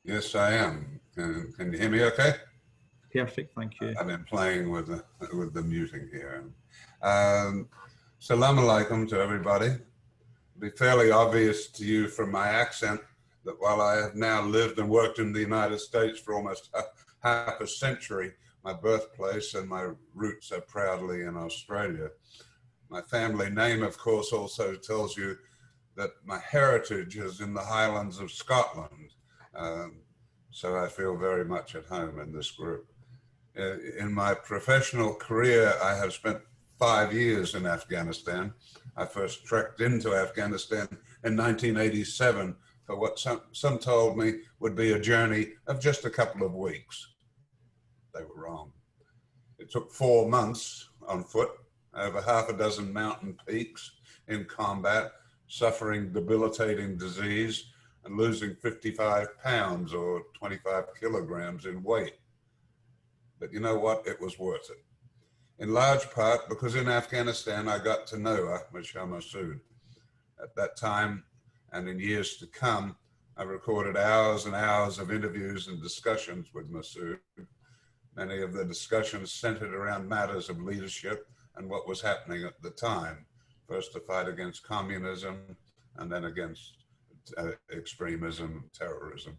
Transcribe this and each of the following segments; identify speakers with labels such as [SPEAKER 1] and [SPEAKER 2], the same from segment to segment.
[SPEAKER 1] Yes, I am. Can you hear me okay?
[SPEAKER 2] Perfect, thank you.
[SPEAKER 1] I've been playing with the muting here. Salam alaikum to everybody. It'll be fairly obvious to you from my accent that while I have now lived and worked in the United States for almost half a century, my birthplace and my roots are proudly in Australia. My family name, of course, also tells you that my heritage is in the Highlands of Scotland. So I feel very much at home in this group. In my professional career, I have spent 5 years in Afghanistan. I first trekked into Afghanistan in 1987 for what some told me would be a journey of just a couple of weeks. They were wrong. It took 4 months on foot, over half a dozen mountain peaks in combat, suffering debilitating disease, and losing 55 pounds or 25 kilograms in weight. But you know what? It was worth it. In large part because in Afghanistan, I got to know Ahmad Shah Masoud. At that time, and in years to come, I recorded hours and hours of interviews and discussions with Masoud. Many of the discussions centered around matters of leadership and what was happening at the time. First, the fight against communism, and then against extremism, terrorism.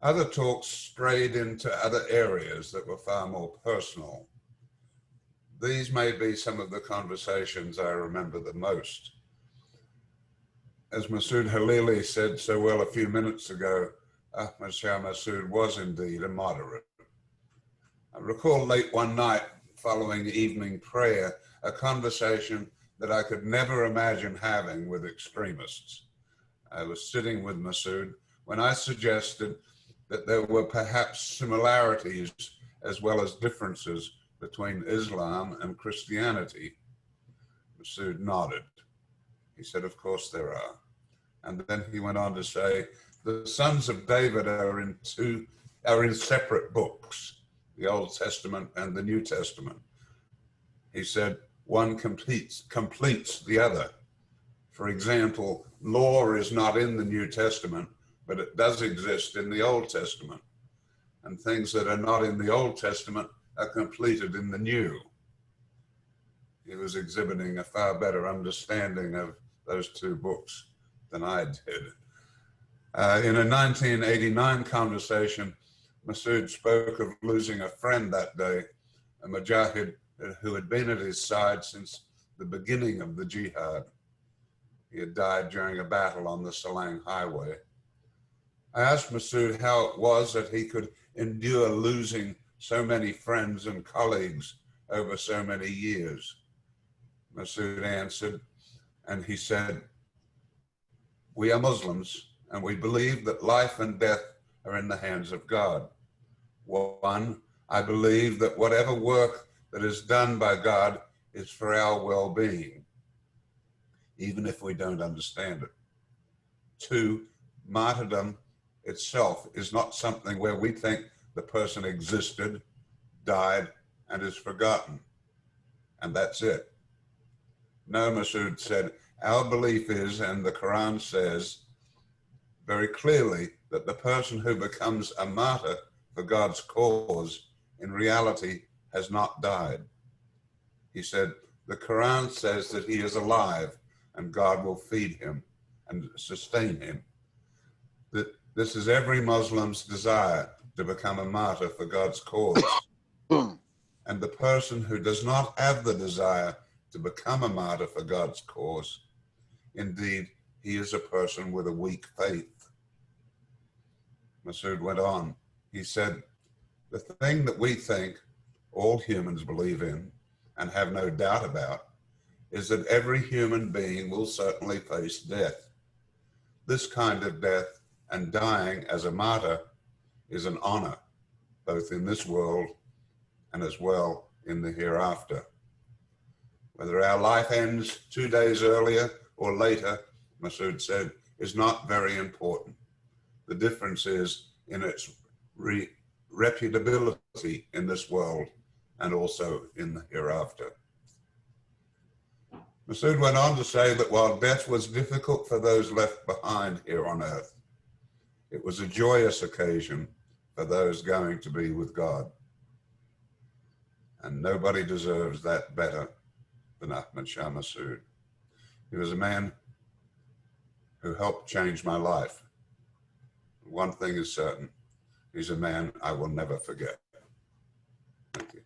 [SPEAKER 1] Other talks strayed into other areas that were far more personal. These may be some of the conversations I remember the most. As Masoud Halili said so well a few minutes ago, Ahmad Shah Masoud was indeed a moderate. I recall late one night following evening prayer, a conversation that I could never imagine having with extremists. I was sitting with Masoud when I suggested that there were perhaps similarities as well as differences between Islam and Christianity. Masoud nodded. He said, of course there are. And then he went on to say, the sons of David are in separate books, the Old Testament and the New Testament. He said, one completes the other. For example, law is not in the New Testament, but it does exist in the Old Testament. And things that are not in the Old Testament are completed in the New. He was exhibiting a far better understanding of those two books than I did. In a 1989 conversation, Masoud spoke of losing a friend that day, a mujahid who had been at his side since the beginning of the jihad. He had died during a battle on the Salang Highway. I asked Masoud how it was that he could endure losing so many friends and colleagues over so many years. Masoud answered, and he said, we are Muslims, and we believe that life and death are in the hands of God. One, I believe that whatever work that is done by God is for our well-being, even if we don't understand it. Two, martyrdom itself is not something where we think the person existed, died, and is forgotten, and that's it. No, Masoud said, our belief is, and the Quran says very clearly, that the person who becomes a martyr for God's cause in reality has not died. He said, the Quran says that he is alive and God will feed him and sustain him. That this is every Muslim's desire, to become a martyr for God's cause. And the person who does not have the desire to become a martyr for God's cause, indeed, he is a person with a weak faith. Masoud went on. He said, the thing that we think all humans believe in and have no doubt about is that every human being will certainly face death. This kind of death and dying as a martyr is an honor, both in this world and as well in the hereafter. Whether our life ends 2 days earlier or later, Masoud said, is not very important. The difference is in its reputability in this world and also in the hereafter. Masoud went on to say that while death was difficult for those left behind here on earth, It was a joyous occasion for those going to be with God. And nobody deserves that better than Ahmad Shah Masoud. He was a man who helped change my life. One thing is certain, he's a man I will never forget. Thank you.